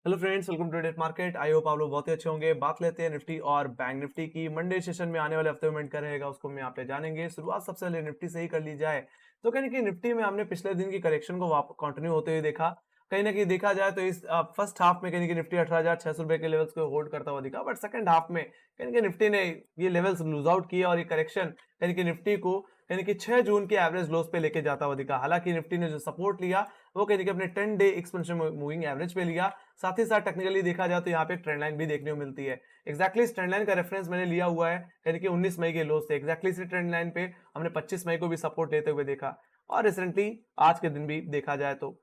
Hello friends, welcome to date market. I hope आप लोग बहुत ही अच्छे होंगे। बात लेते हैं निफ्टी और बैंक निफ्टी की। मंडे सेशन में आने वाले हफ्ते में क्या रहेगा उसको हम यहाँ पे जानेंगे। शुरुआत सबसे पहले निफ्टी से ही कर ली जाए तो कहीं ना कहीं निफ्टी में हमने पिछले दिन की करेक्शन को कंटिन्यू होते हुए देखा। कहीं ना कहीं देखा जाए तो इस फर्स्ट हाफ में कहीं ना कहीं निफ्टी 18,600 रुपए के लेवल्स को होल्ड करता हुआ दिखा, बट सेकंड हाफ में कहीं ना कहीं निफ्टी ने ये लेवल्स लूज आउट किया और ये करेक्शन कहीं ना कहीं निफ्टी को यानी कि 6 जून के एवरेज लोस पे लेके जाता हुआ दिखा। हालांकि निफ्टी ने जो सपोर्ट लिया वो कहीं ना कहीं अपने 10 डे एक्सपेंशन मूविंग एवरेज पे लिया। साथ ही साथ टेक्निकली देखा जाए तो यहाँ पे ट्रेंड लाइन भी देखने को मिलती है। एक्जैक्टली इस ट्रेंड लाइन का रेफरेंस मैंने लिया हुआ है यानी कि 19 मई के लो से। एक्जैक्टली इसी ट्रेंड लाइन पे हमने 25 मई को भी सपोर्ट लेते हुए देखा और रिसेंटली आज के दिन भी देखा जाए तो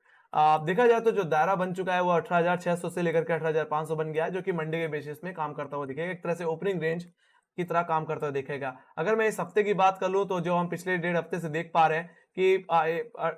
देखा जाए तो जो दायरा बन चुका है वो 18,600 से लेकर के 18,500 बन गया है, जो कि मंडे के बेसिस में काम करता हुआ दिखेगा। एक तरह से ओपनिंग रेंज की तरह काम करता हुआ दिखेगा। अगर मैं इस हफ्ते की बात कर लूं तो जो हम पिछले 1.5 हफ्ते से देख पा रहे हैं कि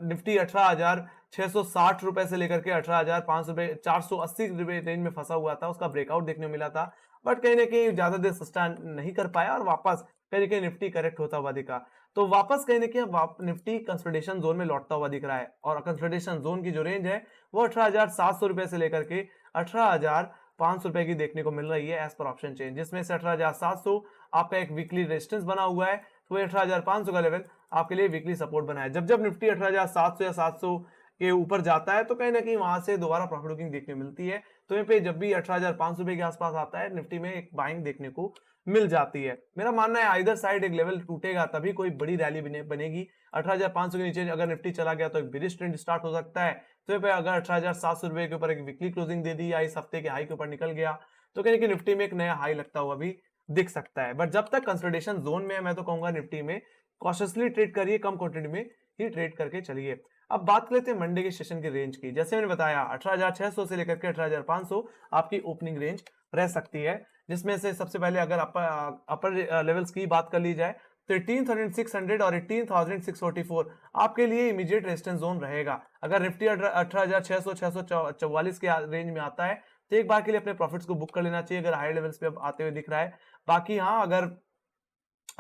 निफ्टी 18,660 रुपए से लेकर के 18,500 रुपए 480 रुपए रेंज में फंसा हुआ था, उसका ब्रेकआउट देखने को मिला था। बट कहीं ना कहीं ज्यादा देर सस्टेन नहीं कर पाया और वापस कहीं ना कहीं निफ्टी करेक्ट होता हुआ दिखा। तो वापस कहीं ना कहीं निफ्टी कंसोलिडेशन जोन में लौटता हुआ दिख रहा है और कंसोलिडेशन जोन की जो रेंज है वो 18,700 रुपए से लेकर के 18,500 रुपए की देखने को मिल रही है एज पर ऑप्शन चेंज, जिसमें से 18,700 आपका एक वीकली रेजिस्टेंस बना हुआ है, तो 18,500 का लेवल आपके लिए वीकली सपोर्ट बना है। जब जब निफ्टी 18,700 या 700 के ऊपर जाता है तो कहीं ना कहीं वहां से दोबारा प्रॉफिट बुकिंग देखने को मिलती है। तो यहाँ पे जब भी 18,500 रुपए के आसपास आता है निफ्टी में एक बाइंग देखने को मिल जाती है। मेरा मानना है आइदर साइड एक लेवल टूटेगा तभी कोई बड़ी रैली बनेगी। 18,500 के नीचे अगर निफ्टी चला गया तो एक बेरिश ट्रेंड स्टार्ट हो सकता है। तो यहाँ पे अगर 18,700 रुपए के ऊपर एक वीकली क्लोजिंग दे दी या इस हफ्ते के हाई के ऊपर निकल गया तो कहीं ना कहीं निफ्टी में एक नया हाई लगता हुआ भी दिख सकता है। बट जब तक कंसोलिडेशन जोन में है मैं तो कहूंगा निफ्टी में कॉशियसली ट्रेड करिए, कम क्वांटिटी में ही ट्रेड करके चलिए। अब बात लेते हैं मंडे के सेशन की रेंज की। जैसे मैंने बताया 18,600 से लेकर के 18,500 आपकी ओपनिंग रेंज रह सकती है, जिसमें से सबसे पहले अगर अपर लेवल्स की बात कर ली जाए तो 18,600 और 18,644 आपके लिए इमीडिएट रेजिस्टेंस जोन रहेगा। अगर निफ्टी 18,600 644 के रेंज में आता है तो एक बार के लिए अपने प्रॉफिट्स को बुक कर लेना चाहिए अगर हाई लेवल्स पे अब आते हुए दिख रहा है। बाकी हाँ, अगर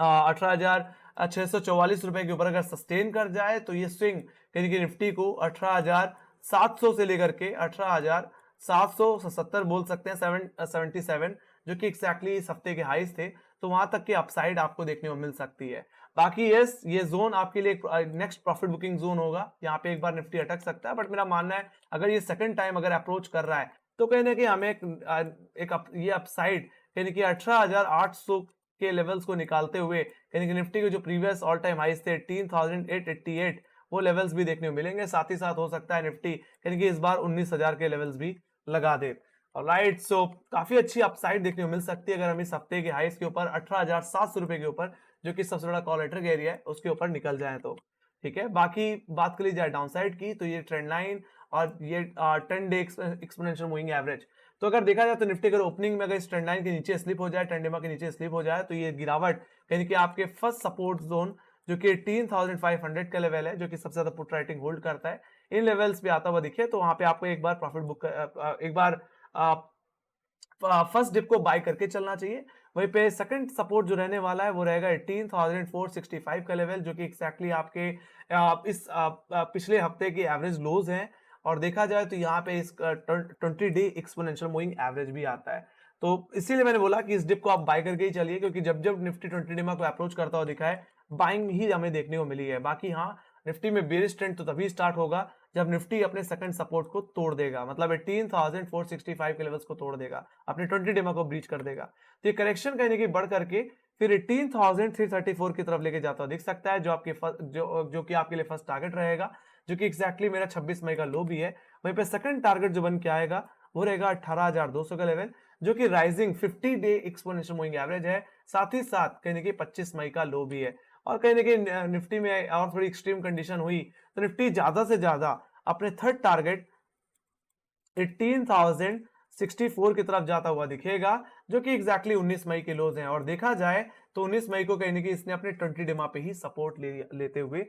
18,644 रुपए के ऊपर अगर सस्टेन कर जाए तो ये स्विंग कहीं कि निफ्टी को 18,700 से लेकर के 18,770 बोल सकते हैं, 77 जो कि एक्जैक्टली इस हफ्ते के हाईज थे, तो वहां तक की अपसाइड आपको देखने को मिल सकती है। बाकी यस, ये जोन आपके लिए नेक्स्ट प्रॉफिट बुकिंग जोन होगा। यहाँ पे एक बार निफ्टी अटक सकता है, बट मेरा मानना है अगर ये सेकंड टाइम अगर अप्रोच कर रहा है तो कहीं ना कहीं हमें ये अपसाइड कहीं कि 18,800 के लेवल्स को निकालते हुए कहीं निफ्टी के जो प्रीवियस ऑल टाइम हाईज थे 18,888 वो लेवल्स भी देखने को मिलेंगे। साथ ही साथ हो सकता है निफ्टी कहीं इस बार 19,000 के लेवल्स भी लगा दे। राइट, सो काफी अच्छी अपसाइड देखने को मिल सकती है अगर हम इस हफ्ते के हाईज के ऊपर 18,700 रुपए के ऊपर, जो कि सबसे बड़ा कॉल लेटर एरिया है, उसके ऊपर निकल जाए तो ठीक है। बाकी बात कर ली जाए डाउनसाइड की तो ये ट्रेंड लाइन और ये 10 डे एक्सपोनेंशियल मूविंग एवरेज, तो अगर देखा जाए तो निफ्टी अगर ओपनिंग में अगर इस ट्रेंड लाइन के नीचे स्लिप हो जाए, ट्रेंड के नीचे स्लिप हो जाए, तो ये गिरावट यानी कि आपके फर्स्ट सपोर्ट जोन जो कि 18,500 का लेवल है, जो कि सबसे ज्यादा पुट राइटिंग होल्ड करता है, इन लेवल्स पे आता हुआ दिखे तो वहां पे आपको एक बार प्रॉफिट बुक एक बार फर्स्ट डिप को बाय करके चलना चाहिए। वहीं पे सेकंड सपोर्ट जो रहने वाला है वो रहेगा 18,465 का लेवल, जो कि एक्जैक्टली आपके इस पिछले हफ्ते के एवरेज लोज हैं। और देखा जाए तो यहाँ पे इस 20 डे एक्सपोनेंशियल मूविंग एवरेज भी आता है। तो इसीलिए मैंने बोला कि इस डिप को आप बाय करके ही चलिए, क्योंकि जब जब निफ्टी 20 डे में को अप्रोच करता हुआ दिखा है बाइंग ही हमें देखने को मिली है। बाकी हाँ, निफ्टी में बेरिश ट्रेंड तो तभी स्टार्ट होगा जब निफ्टी अपने सेकंड सपोर्ट को तोड़ देगा, मतलब 18,465 के लेवल्स को तोड़ देगा, अपने 20 डेमा को ब्रीच कर देगा। तो ये करेक्शन कहने की बढ़ करके फिर 18,334 की तरफ लेके जाता हुआ दिख सकता है, जो आपके जो कि आपके लिए फर्स्ट टारगेट रहेगा, जो कि एक्जैक्टली मेरा 26 मई का लो भी है। वहीं पे सेकंड टारगेट जो बन के आएगा वो रहेगा 18,200 का लेवल, जो कि rising 50 day exponential moving average है। साथ ही साथ कहने की 25 मई का लो भी है। और कहीं ना कहीं निफ्टी में और थोड़ी एक्सट्रीम कंडीशन हुई तो निफ्टी ज्यादा से ज्यादा अपने थर्ड टारगेट 18,064 की तरफ जाता हुआ दिखेगा, जो कि एग्जैक्टली 19 मई के लोज हैं। और देखा जाए तो 19 मई को कहीं ना कहीं इसने अपने 20 डेमा पे ही सपोर्ट लेते हुए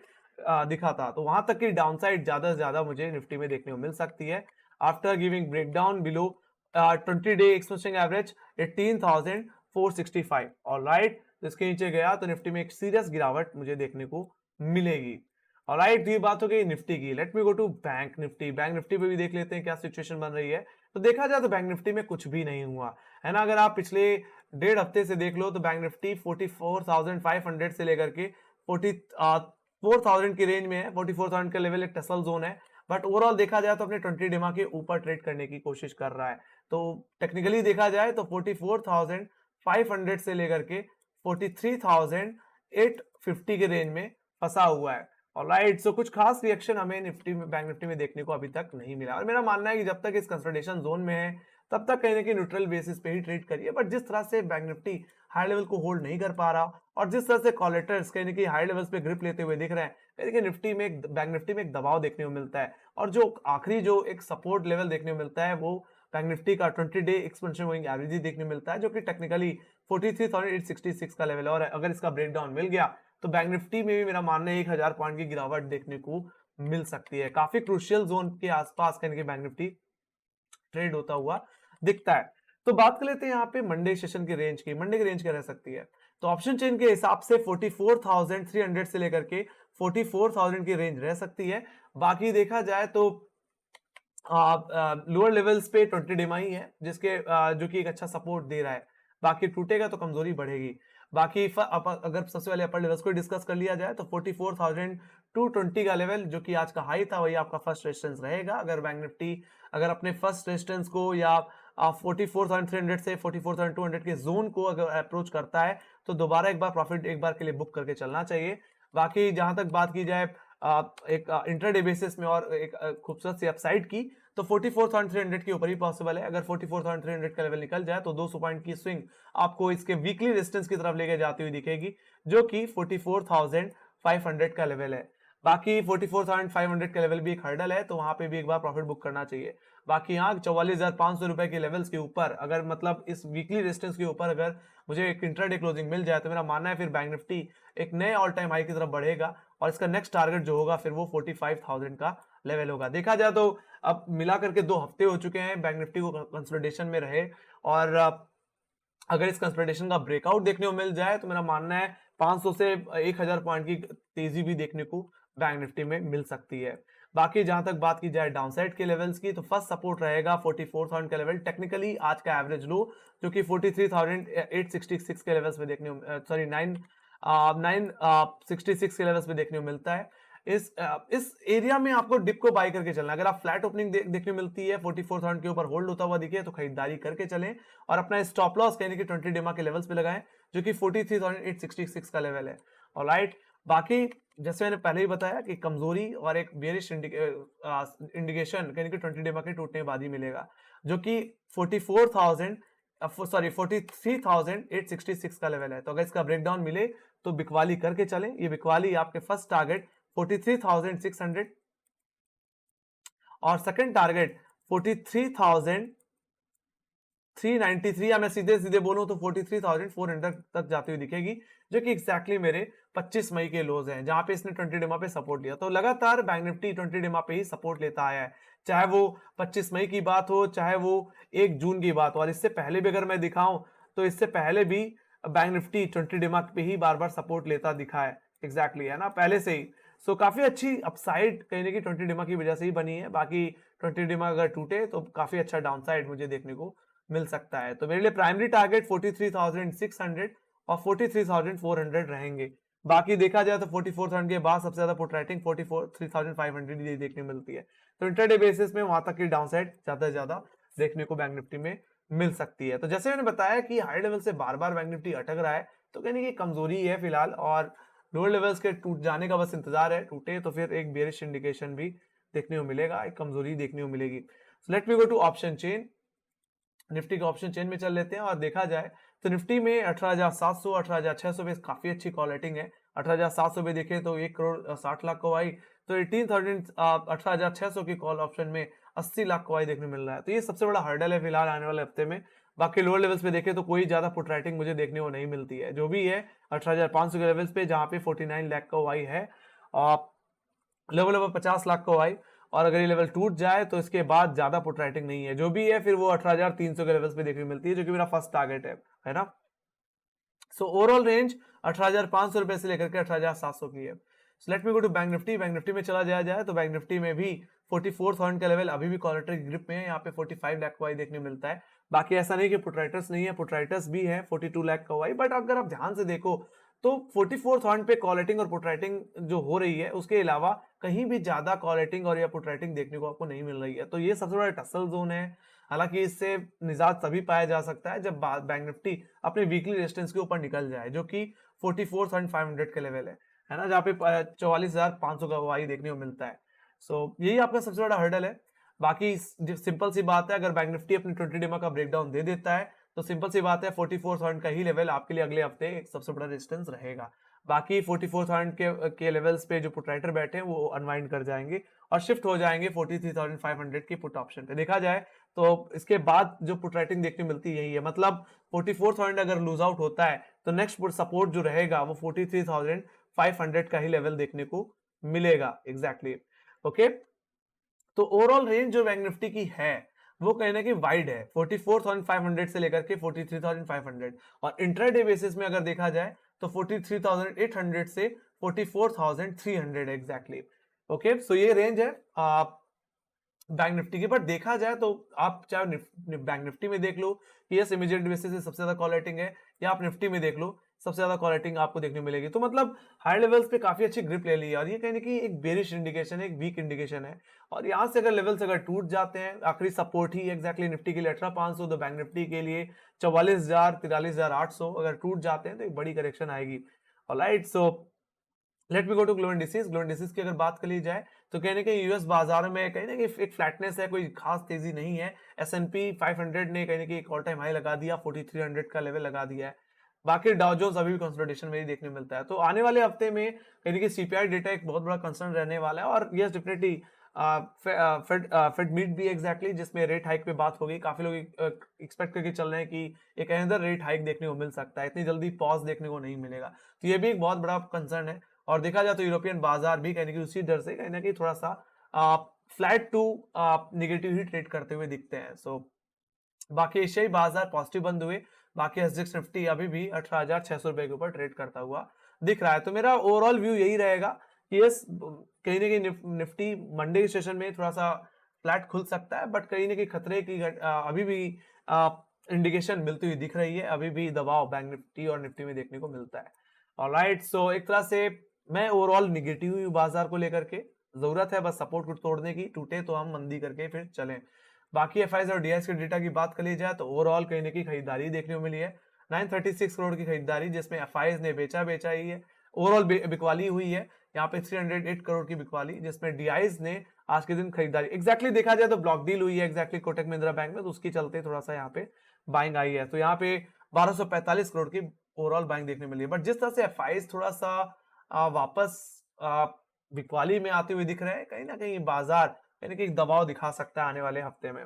दिखा था, तो वहां तक की डाउनसाइड ज्यादा से ज्यादा मुझे निफ्टी में देखने को मिल सकती है after giving breakdown below 20 day exponential average 18,465। Alright, इसके नीचे गया तो निफ्टी में एक सीरियस गिरावट मुझे देखने को मिलेगी। ऑलराइट, तो ये बात हो गई निफ्टी की। Let me go to bank Nifty. Bank Nifty पे भी देख लेते हैं क्या सिचुएशन बन रही है। तो देखा जाए तो बैंक निफ्टी में कुछ भी नहीं हुआ, है ना? अगर आप पिछले डेढ़ हफ्ते से देख लो तो बैंक निफ्टी 44,500 से लेकर के 44,000 की रेंज में है। 44,000 का लेवल एक टसल जोन है, बट ओवरऑल देखा जाए तो अपने 20 डिमा के ऊपर ट्रेड करने की कोशिश कर रहा है। तो टेक्निकली देखा जाए तो 44,500 से लेकर के 43,850 के रेंज में फंसा हुआ है। ऑलराइट, सो कुछ खास रिएक्शन हमें निफ्टी में, बैंक निफ्टी में देखने को अभी तक नहीं मिला, और मेरा मानना है कि जब तक इस कंसोलिडेशन जोन में है तब तक कहीं ना कहीं न्यूट्रल बेसिस पे ही ट्रेड करिए। बट जिस तरह से बैंक निफ्टी हाई लेवल को होल्ड नहीं कर पा रहा और जिस तरह से कॉलेटर्स कहीं ना कहीं हाई लेवल्स पे ग्रिप लेते हुए दिख रहे हैं, कहीं ना कहीं निफ्टी में बैंक निफ्टी में एक दबाव देखने को मिलता है। और जो आखिरी जो एक सपोर्ट लेवल देखने को मिलता है वो बैंक निफ्टी का 20 डे एक्सपेंशन मूविंग एवरेज ही देखने को मिलता है, जो कि टेक्निकली 43,866 का लेवल है। और अगर इसका ब्रेकडाउन मिल गया तो बैंक निफ्टी में भी मेरा मानना है 1000 पॉइंट की गिरावट देखने को मिल सकती है। काफी क्रूशियल जोन के आसपास कहीं ना कहीं बैंक निफ्टी ट्रेड होता हुआ दिखता है। तो बात कर लेते हैं यहाँ पे मंडे सेशन की रेंज की। मंडे की रेंज क्या रह सकती है? तो ऑप्शन चेन के हिसाब से 44,300 से लेकर के 44,000 की रेंज रह सकती है। बाकी देखा जाए तो लोअर लेवल्स पे 20 डिमाई है जिसके जो कि एक अच्छा सपोर्ट दे रहा है। बाकी टूटेगा तो कमजोरी बढ़ेगी। बाकी अगर सबसे पहले अपर लेवल्स को डिस्कस कर लिया जाए तो 44,220 का लेवल जो कि आज का हाई था वही आपका फर्स्ट रेजिस्टेंस रहेगा। अगर बैंक निफ्टी अगर अपने फर्स्ट रेजिस्टेंस को या 44,300 से 44,200 के जोन को अगर अप्रोच करता है तो दोबारा एक बार प्रॉफिट एक बार के लिए बुक करके चलना चाहिए। बाकी जहां तक बात की जाए एक इंट्राडे बेसिस में और एक खूबसूरत सी अपसाइड की, तो 44,300 के ऊपर ही पॉसिबल है। अगर 44,300 का लेवल निकल जाए तो 200 पॉइंट की स्विंग आपको इसके वीकली रेजिस्टेंस की तरफ लेके जाती हुई दिखेगी, जो कि 44,500 का लेवल है। बाकी 44,500 का लेवल भी एक हर्डल है, तो वहां पे भी एक बार प्रॉफिट बुक करना चाहिए। बाकी यहाँ 44,500 रुपए के लेवल्स के ऊपर अगर मतलब इस वीकली रेजिस्टेंस के ऊपर अगर मुझे एक इंट्राडे क्लोजिंग मिल जाए तो मेरा मानना है फिर बैंक निफ्टी एक नए ऑल टाइम हाई की तरफ बढ़ेगा और इसका नेक्स्ट टारगेट जो होगा फिर वो 45,000 का लेवल होगा। देखा जाए तो अब मिला करके 2 हफ्ते हो चुके हैं बैंक निफ्टी को कंसोलिडेशन में रहे, और अगर इस कंसोलिडेशन का ब्रेकआउट देखने को मिल जाए तो मेरा मानना है 500 से 1000 पॉइंट की तेजी भी देखने को बैंक निफ्टी में मिल सकती है। बाकी जहां तक बात की जाए डाउनसाइड के लेवल्स की, तो फर्स्ट सपोर्ट रहेगा 44,000 का लेवल। टेक्निकली आज का एवरेज लो जो कि 43,866 के लेवल्स में देखने को सॉरी 966 के लेवल्स में देखने को मिलता है। इस एरिया में आपको डिप को बाय करके चलना है। अगर आप फ्लैट ओपनिंग देखने मिलती है 44,000 के ऊपर होल्ड होता हुआ दिखे तो खरीदारी करके चलें और अपना स्टॉप लॉस कहने की 20 डिमा के लेवल्स पे लगाएं जो कि 43,866 का लेवल है। ऑलराइट, बाकी जैसे मैंने पहले ही बताया कि कमजोरी और एक बेरिश इंडिकेशन कहने की 20 डिमा के टूटने के बाद ही मिलेगा, जो कि 43,866 का लेवल है। तो अगर इसका ब्रेकडाउन मिले तो बिकवाली करके चलें। ये बिकवाली आपके फर्स्ट टारगेट 43,600 और सेकंड टारगेट 43,393 या मैं सीधे सीधे बोलूं तो 43,400 तक जाती हुई दिखेगी, जो कि एक्जैक्टली मेरे 25 मई के लोज हैं जहां पे इसने 20 डिमा पे सपोर्ट लिया। तो लगातार बैंक निफ्टी 20 डिमा पे ही सपोर्ट लेता आया है, चाहे वो 25 मई की बात हो चाहे वो 1 जून की बात हो। और इससे पहले भी अगर मैं दिखाऊं तो इससे पहले भी बैंक निफ्टी 20 डिमा पे ही बार बार सपोर्ट लेता दिखा है, एग्जैक्टली है ना, पहले से ही। सो काफी अच्छी अपसाइड कहीं ना कहीं 20 डिमा की वजह से ही बनी है। बाकी 20 डिमा अगर टूटे तो काफी अच्छा डाउनसाइड मुझे देखने को मिल सकता है। तो मेरे लिए प्राइमरी टारगेट 43,600 और 43,400 रहेंगे। बाकी देखा जाए तो 44,000 के बाद सबसे ज्यादा पुट राइटिंग 43,500 देखने मिलती है। तो इंटरडे बेसिस में वहां तक की डाउनसाइड ज्यादा से ज्यादा देखने को बैंक निफ्टी में मिल सकती है। तो जैसे मैंने बताया कि हाई लेवल से बार बार बैंक निफ्टी अटक रहा है, तो कहने की कमजोरी है फिलहाल, और लोअर लेवल्स के टूट जाने का बस इंतजार है। टूटे तो फिर एक बेरिश इंडिकेशन भी देखने को मिलेगा, एक कमजोरी देखने को मिलेगी। So let me go to option chain. Nifty के ऑप्शन चेन में चल लेते हैं और देखा जाए तो निफ्टी में 18,700 18,600 पे काफी अच्छी कॉल रेटिंग है। 18,700 पे देखे तो 1,60,00,000 को आई, तो 18,600 की कॉल ऑप्शन में 80 लाख को आई देखने मिल रहा है। तो ये सबसे बड़ा हर्डल है फिलहाल आने वाले हफ्ते में। बाकी लोअर लेवल्स पे देखे तो कोई ज्यादा पुट राइटिंग मुझे देखने को नहीं मिलती है। जो भी है 18,500 के लेवल्स पे जहाँ पे 49 लाख का आई है, लेवल ओवर 50 लाख को आई, और अगर ये लेवल टूट जाए तो इसके बाद ज्यादा पुट राइटिंग नहीं है। जो भी है फिर वो 18,300 के लेवल्स पे देखने मिलती है, जो कि मेरा फर्स्ट टारगेट है ना। सो ओवरऑल रेंज 18,500 रुपए से लेकर के 18,700 की है। So let me go to bank Nifty. Bank Nifty में चला जाया जाए तो बैंक निफ्टी में भी 44,000 का लेवल अभी भी कॉलर की ग्रिप में है। यहाँ पे 45 लाख का वाई देखने मिलता है। बाकी ऐसा नहीं कि पुटराइटर्स नहीं है, पुटराइटर्स भी है 42 लाख का वाई, बट अगर आप ध्यान से देखो तो 44,000 पे कॉलेटिंग और पुटराइटिंग जो हो रही है उसके अलावा कहीं भी ज्यादा कॉलेटिंग और या पुटराइटिंग देखने को आपको नहीं मिल रही है। तो ये सबसे बड़ा टसल जोन है। हालांकि इससे निजात तभी पाया जा सकता है जब बैंक निफ्टी अपने वीकली रेजिस्टेंस के ऊपर निकल जाए, जो कि 44,500 का लेवल है ना, जहाँ पे 44,500 का वाई देखने को मिलता है। सो यही आपका सबसे बड़ा हर्डल है। बाकी सिंपल सी बात है, अगर बैंक निफ्टी अपनी 20 डेमा का ब्रेकडाउन दे देता है तो सिंपल सी बात है 44,000 का ही लेवल आपके लिए अगले हफ्ते एक सबसे बड़ा रेजिस्टेंस रहेगा। बाकी 44,000 के लेवल्स पे जो पुट राइटर बैठे हैं वो अनवाइंड कर जाएंगे और शिफ्ट हो जाएंगे 43,500 की पुट ऑप्शन पे। देखा जाए तो इसके बाद जो पुट राइटिंग देखने मिलती है यही है, मतलब 44,000 अगर लूज आउट होता है तो नेक्स्ट सपोर्ट जो रहेगा वो 43,500 का ही लेवल देखने को मिलेगा। Exactly okay. तो ओवरऑल रेंज जो बैंक निफ्टी की है वो कहीं ना कहीं वाइड है, 44,500 से लेकर के 43,500, और इंट्राडे बेसिस में अगर देखा जाए तो 43,800 से 44,300 एग्जैक्टली। ओके, सो ये रेंज है बैंक निफ्टी की। बट देखा जाए तो आप चाहे बैंक निफ्टी में देख लो कि यस इमीडिएट बेसिस से सबसे ज्यादा कॉल रेटिंग है, या आप निफ्टी में देख लो सबसे ज्यादा कॉल रेटिंग आपको देखने मिलेगी। तो मतलब हाई लेवल्स पे काफी अच्छी ग्रिप ले ली है, और ये कहीं ना कहीं एक बेरिश इंडिकेशन है, एक वीक इंडिकेशन है। और यहाँ से अगर लेवल्स अगर टूट जाते हैं, आखिरी सपोर्ट ही एग्जैक्टली निफ्टी के लिए 18,500, तो बैंक निफ्टी के लिए 44,000 43,800 अगर टूट जाते हैं तो एक बड़ी करेक्शन आएगी। Alright, so let me go to global indices. Global indices की अगर बात कर ली जाए तो कहीं ना कहीं यूएस बाजार में कहीं ना कहीं एक फ्लैटनेस है, कोई खास तेजी नहीं है। S&P 500 ने कहीं ना कहीं एक ऑल टाइम हाई लगा दिया, 4300 का लेवल लगा दिया है। बाकी डाउ जोन्स अभी भी कंसोलिडेशन में ही देखने मिलता है। तो आने वाले हफ्ते में कहीं ना कहीं सीपीआई डेटा एक बहुत बड़ा कंसर्न रहने वाला है, और यस डेफिनेटली फेड मीट भी एग्जैक्टली जिसमें रेट हाइक पे बात होगी। काफी लोग एक्सपेक्ट करके चल रहे हैं कि एक अनदर रेट हाइक देखने को मिल सकता है, इतनी जल्दी पॉज देखने को नहीं मिलेगा। तो ये भी एक बहुत बड़ा कंसर्न है। और देखा जाए तो यूरोपियन बाजार भी कहीं उसी डर से कहीं ना कहीं थोड़ा सा फ्लैट टू निगेटिव ही ट्रेड करते हुए दिखते हैं। सो बाकी एशियाई बाजार पॉजिटिव बंद हुए। बाकी एसजेक्स निफ्टी अभी भी 18,600 रुपए के ऊपर ट्रेड करता हुआ दिख रहा है। तो मेरा ओवरऑल व्यू यही रहेगा कि यस कहीं ना कहीं निफ्टी मंडे के सेशन में थोड़ा सा फ्लैट खुल सकता है, बट कहीं ना कहीं खतरे की अभी भी इंडिकेशन मिलती हुई दिख रही है। अभी भी दबाव बैंक निफ्टी और निफ्टी में देखने को मिलता है। ऑलराइट, सो एक तरह से मैं ओवरऑल निगेटिव हूँ बाजार को लेकर के। जरूरत है बस सपोर्ट को तोड़ने की, टूटे तो हम मंदी करके फिर चलें। बाकी एफआईज और डीआईएस के डेटा की बात कर ली जाए तो ओवरऑल कहीं ना कहीं खरीदारी देखने को मिली है, 936 करोड़ की खरीदारी, जिसमें एफआईज ने बेचा ही है। ओवरऑल बिकवाली हुई है यहाँ पे 308 करोड़ की बिकवाली, जिसमें डीआईएस ने आज के दिन खरीदारी एग्जैक्टली देखा जाए तो ब्लॉक डील हुई है एग्जैक्टली कोटक महिंद्रा बैंक में, तो उसके चलते थोड़ा सा यहाँ पे बाइंग आई है। तो यहाँ पे 1245 करोड़ की ओवरऑल बाइंग देखने मिली है। बट जिस तरह से एफआईज थोड़ा सा वापस बिकवाली में आते हुए दिख रहे हैं, कहीं ना कहीं बाजार कहीं ना कहीं दबाव दिखा सकता है आने वाले हफ्ते में।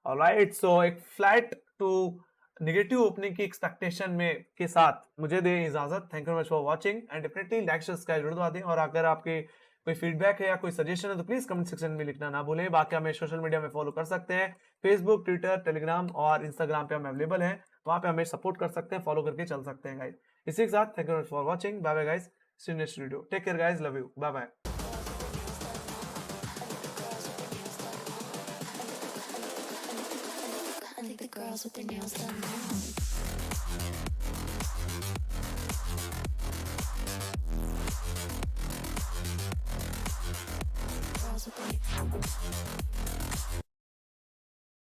ऑलराइट, सो एक फ्लैट टू नेगेटिव ओपनिंग की एक्सपेक्टेशन में के साथ मुझे दे इजाजत। Thank you much for watching and definitely like subscribe जरूर दबा दें। और अगर आपके कोई फीडबैक है या कोई सजेशन है तो प्लीज कमेंट सेक्शन में लिखना ना भूलें। बाकी हमें सोशल मीडिया में फॉलो कर सकते हैं, फेसबुक, ट्विटर, टेलीग्राम और इंस्टाग्राम पे हम अवेलेबल हैं। वहां पे हमें सपोर्ट कर सकते हैं, फॉलो करके चल सकते हैं गाइस। इसी के साथ thank you for watching, bye bye guys, see you next video, take care guys, love you, bye bye. Girls with their nails done now. Girls with their